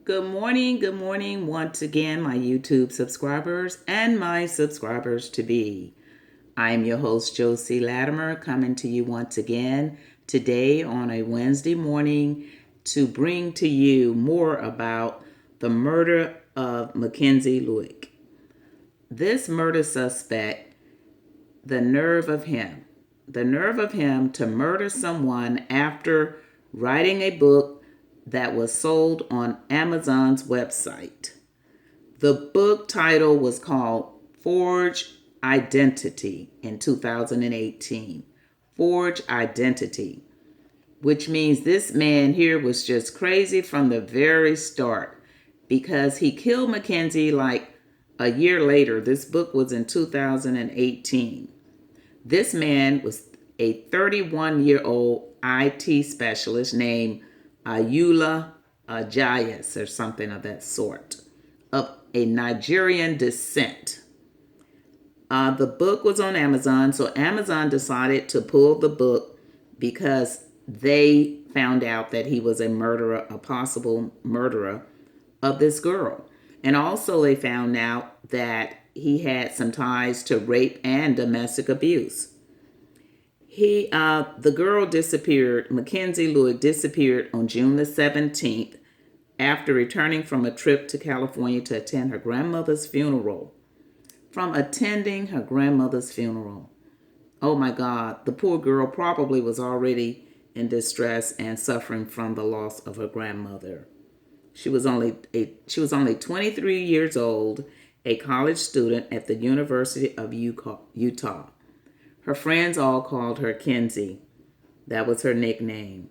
Good morning once again, my YouTube subscribers and my subscribers to be. I'm your host, Josie Latimer, coming to you once again today on a Wednesday morning to bring to you more about the murder of Mackenzie Lueck. This murder suspect, the nerve of him to murder someone after writing a book that was sold on Amazon's website. The book title was called Forged Identity in 2018. Forged Identity, which means this man here was just crazy from the very start because he killed Mackenzie like a year later. This book was in 2018. This man was a 31-year-old IT specialist named Ayoola or something of that sort, of a Nigerian descent. The book was on Amazon, so Amazon decided to pull the book because they found out that he was a possible murderer of this girl. And also they found out that he had some ties to rape and domestic abuse. The girl disappeared. Mackenzie Lueck disappeared on June the 17th after returning from a trip to California to attend her grandmother's funeral. Oh my God, the poor girl probably was already in distress and suffering from the loss of her grandmother. She was only 23 years old, a college student at the University of Utah. Her friends all called her Kenzie. That was her nickname.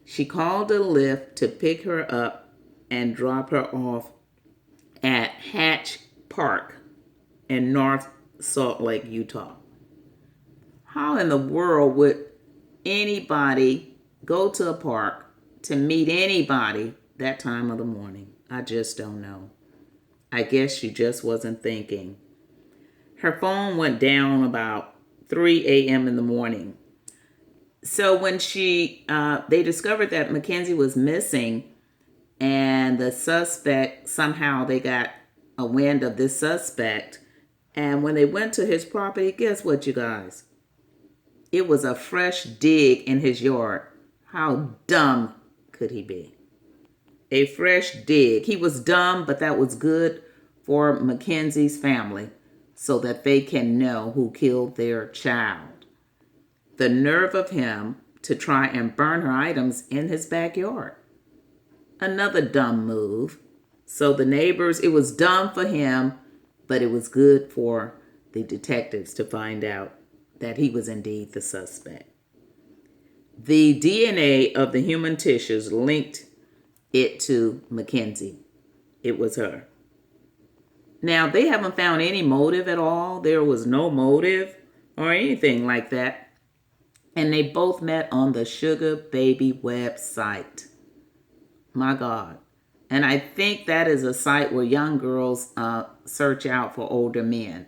She called a Lyft to pick her up and drop her off at Hatch Park in North Salt Lake, Utah. How in the world would anybody go to a park to meet anybody that time of the morning? I just don't know. I guess she just wasn't thinking. Her phone went down about 3 a.m. in the morning. So when they discovered that Mackenzie was missing, and the suspect, somehow they got a wind of this suspect, and when they went to his property, guess what, you guys? It was a fresh dig in his yard. How dumb could he be? A fresh dig. He was dumb, but that was good for Mackenzie's family, so that they can know who killed their child. The nerve of him to try and burn her items in his backyard. Another dumb move. So the neighbors, it was dumb for him, but it was good for the detectives to find out that he was indeed the suspect. The DNA of the human tissues linked it to Mackenzie. It was her. Now, they haven't found any motive at all. There was no motive or anything like that. And they both met on the Sugar Baby website. My God. And I think that is a site where young girls search out for older men.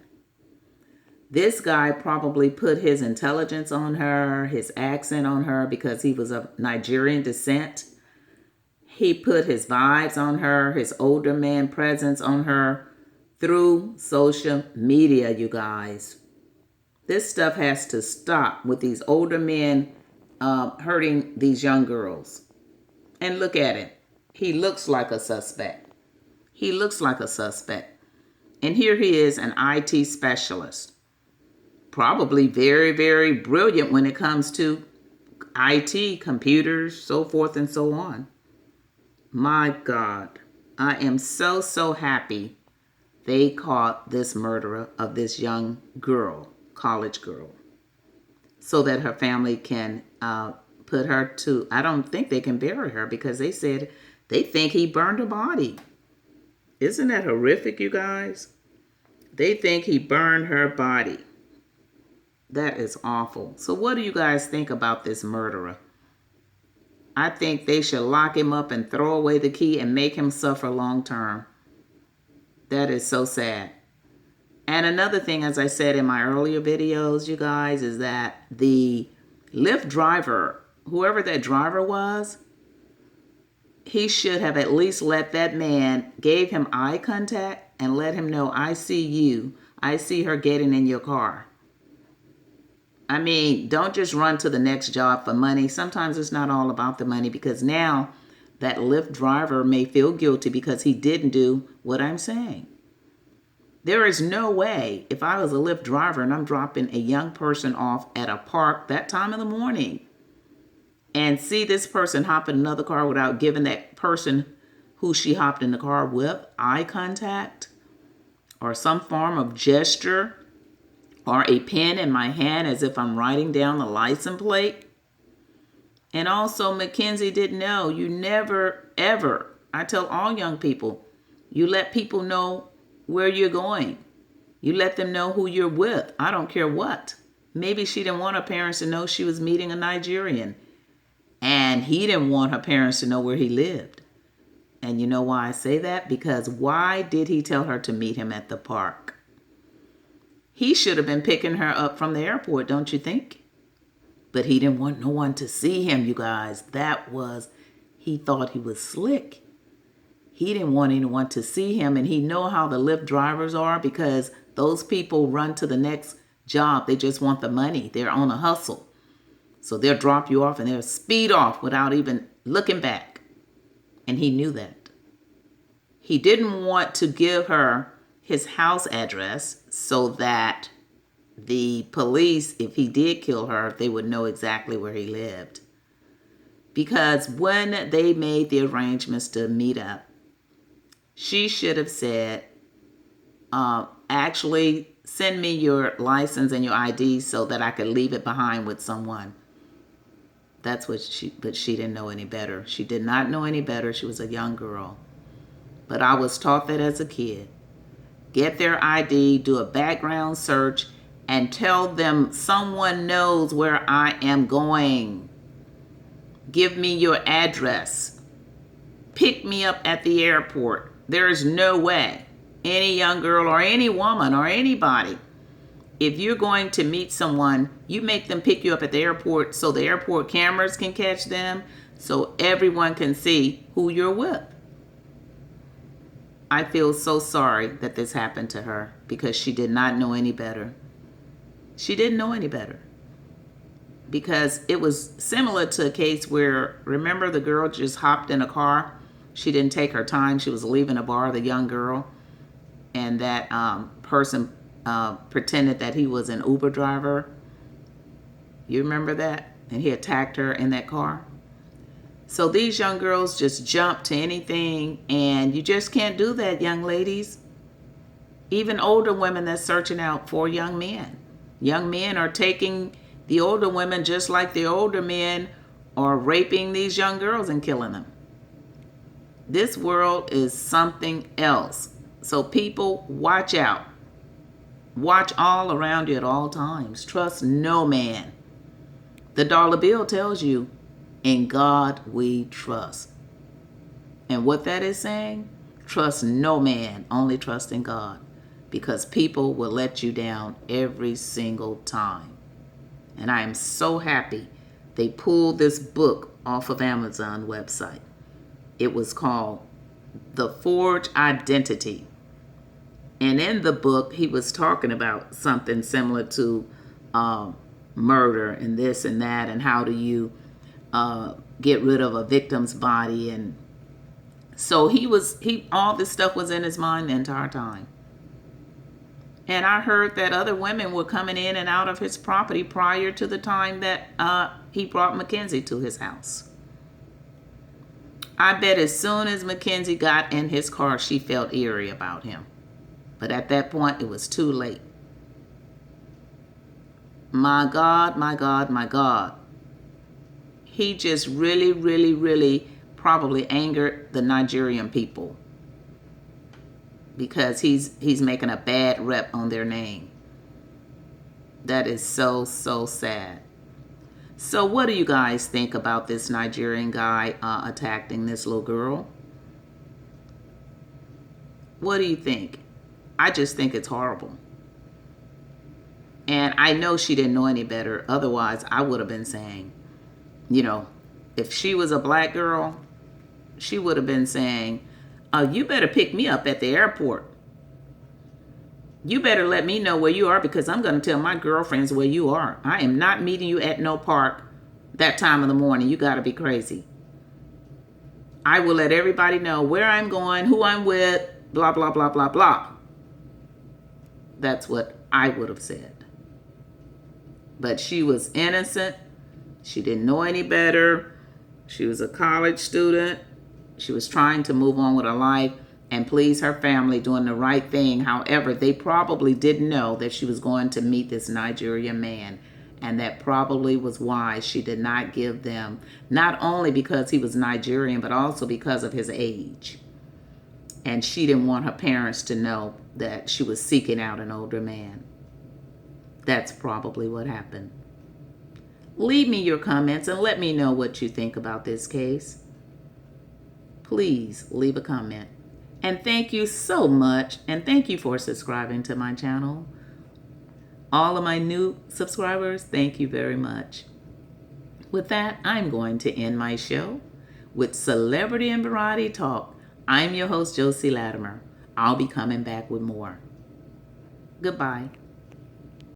This guy probably put his intelligence on her, his accent on her, because he was of Nigerian descent. He put his vibes on her, his older man presence on her, through social media, you guys. This stuff has to stop with these older men hurting these young girls. And look at him. He looks like a suspect. And here he is, an IT specialist. Probably very, very brilliant when it comes to IT, computers, so forth and so on. My God, I am so happy they caught this murderer of this young girl, college girl, so that her family can put her to, I don't think they can bury her because they said they think he burned her body. Isn't that horrific, you guys? They think he burned her body. That is awful. So what do you guys think about this murderer? I think they should lock him up and throw away the key and make him suffer long term. That is so sad. And another thing, as I said in my earlier videos, you guys, is that the Lyft driver, whoever that driver was, he should have at least let that man, gave him eye contact and let him know, I see you. I see her getting in your car. I mean, don't just run to the next job for money. Sometimes it's not all about the money, because now that Lyft driver may feel guilty because he didn't do what I'm saying. There is no way, if I was a Lyft driver and I'm dropping a young person off at a park that time of the morning and see this person hop in another car without giving that person who she hopped in the car with eye contact or some form of gesture or a pen in my hand as if I'm writing down the license plate. And also, Mackenzie didn't know. You never, ever, I tell all young people, you let people know where you're going. You let them know who you're with. I don't care what. Maybe she didn't want her parents to know she was meeting a Nigerian. And he didn't want her parents to know where he lived. And you know why I say that? Because why did he tell her to meet him at the park? He should have been picking her up from the airport, don't you think? But he didn't want no one to see him, you guys. He thought he was slick. He didn't want anyone to see him, and he know how the Lyft drivers are, because those people run to the next job. They just want the money. They're on a hustle. So they'll drop you off and they'll speed off without even looking back. And he knew that. He didn't want to give her his house address so that the police, if he did kill her, they would know exactly where he lived. Because when they made the arrangements to meet up, she should have said, actually, send me your license and your ID so that I could leave it behind with someone. But she didn't know any better. She did not know any better. She was a young girl. But I was taught that as a kid. Get their ID, do a background search, and tell them someone knows where I am going. Give me your address. Pick me up at the airport. There is no way any young girl or any woman or anybody, if you're going to meet someone, you make them pick you up at the airport so the airport cameras can catch them, so everyone can see who you're with. I feel so sorry that this happened to her because she did not know any better. She didn't know any better. Because it was similar to a case where, remember, the girl just hopped in a car. She didn't take her time. She was leaving a bar, the young girl. And that person pretended that he was an Uber driver. You remember that? And he attacked her in that car. So these young girls just jump to anything. And you just can't do that, young ladies. Even older women that's searching out for young men. Young men are taking the older women just like the older men are raping these young girls and killing them. This world is something else. So people, watch out. Watch all around you at all times. Trust no man. The dollar bill tells you, in God we trust. And what that is saying, trust no man, only trust in God. Because people will let you down every single time. And I am so happy they pulled this book off of Amazon website. It was called The Forged Identity. And in the book, he was talking about something similar to murder and this and that, and how do you get rid of a victim's body. And so all this stuff was in his mind the entire time. And I heard that other women were coming in and out of his property prior to the time that he brought Mackenzie to his house. I bet as soon as Mackenzie got in his car, she felt eerie about him. But at that point, it was too late. My God, my God, my God. He just really, really, really probably angered the Nigerian people. Because he's making a bad rep on their name. That is so, so sad. So what do you guys think about this Nigerian guy attacking this little girl? What do you think? I just think it's horrible. And I know she didn't know any better. Otherwise, I would have been saying, if she was a black girl, She would have been saying, you better pick me up at the airport. You better let me know where you are, because I'm going to tell my girlfriends where you are. I am not meeting you at no park that time of the morning. You got to be crazy. I will let everybody know where I'm going, who I'm with, blah, blah, blah, blah, blah. That's what I would have said. But she was innocent. She didn't know any better. She was a college student. She was trying to move on with her life and please her family, doing the right thing. However, they probably didn't know that she was going to meet this Nigerian man. And that probably was why she did not give them, not only because he was Nigerian, but also because of his age. And she didn't want her parents to know that she was seeking out an older man. That's probably what happened. Leave me your comments and let me know what you think about this case. Please leave a comment. And thank you so much. And thank you for subscribing to my channel. All of my new subscribers, thank you very much. With that, I'm going to end my show with Celebrity and Variety Talk. I'm your host, Josie Latimer. I'll be coming back with more. Goodbye.